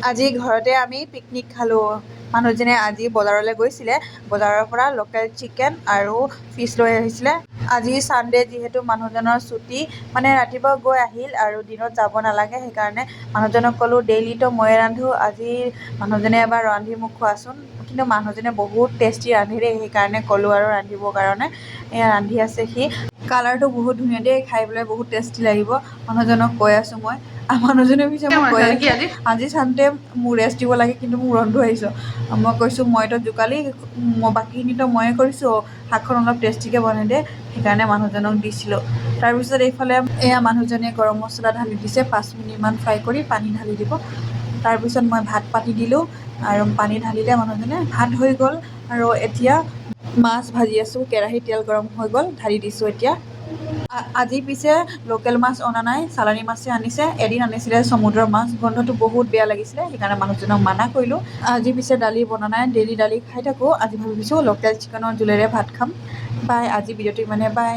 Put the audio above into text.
আজি ঘৰতে আমি পিকনিক খালোঁ। মানুহজনে আজি বজাৰলৈ গৈছিলে, বজাৰৰ পৰা লোকেল চিকেন আৰু ফিছ লৈ আহিছিলে। আজি ছানডে যিহেতু মানুহজনৰ ছুটি, মানে ৰাতিপুৱা গৈ আহিল আৰু দিনত যাব নালাগে, সেইকাৰণে মানুহজনক ক'লোঁ ডেইলিতো ময়ে ৰান্ধো, আজি মানুহজনে এবাৰ ৰান্ধি মোক খোৱাচোন। কিন্তু মানুহজনে বহুত টেষ্টি ৰান্ধে দেই, সেইকাৰণে ক'লোঁ আৰু ৰান্ধিবৰ কাৰণে। এয়া ৰান্ধি আছে সি। কালাৰটো বহুত ধুনীয়া দেই, খাই পেলাই বহুত টেষ্টি লাগিব। মানুহজনক কৈ আছোঁ মই, মানুহজনে পিছে মোক কৈ আছে আজি ছানডে মোক ৰেষ্ট দিব লাগে, কিন্তু মোক ৰন্ধো আহিছোঁ। মই কৈছোঁ মইতো জোকালি, বাকীখিনিতো ময়ে কৰিছোঁ, শাকখন অলপ টেষ্টিকৈ বনাই দে, সেইকাৰণে মানুহজনক দিছিলোঁ। তাৰপিছত এইফালে এয়া মানুহজনে গৰম মছলা ঢালি দিছে, 5 মিনিটমান ফ্ৰাই কৰি পানী ঢালি দিব। তাৰপিছত মই ভাত পাতি দিলোঁ আৰু পানী ঢালিলে মানুহজনে, ভাত হৈ গ'ল। আৰু এতিয়া মাছ ভাজি আছোঁ, কেৰাহীত তেল গৰম হৈ গ'ল, ঢালি দিছোঁ এতিয়া। আজি পিছে লোকেল মাছ অনা নাই, চালানী মাছে আনিছে। এদিন আনিছিলে সমুদ্ৰৰ মাছ, গোন্ধটো বহুত বেয়া লাগিছিলে, সেইকাৰণে মানুহজনক মানা কৰিলোঁ। আজি পিছে দালি বনা নাই, ডেইলি দালি খাই থাকোঁ, আজি ভাবিছোঁ লোকেল চিকেনৰ জোলেৰে ভাত খাম। বাই, আজি ভিডিঅ'টো ইমানে, বাই।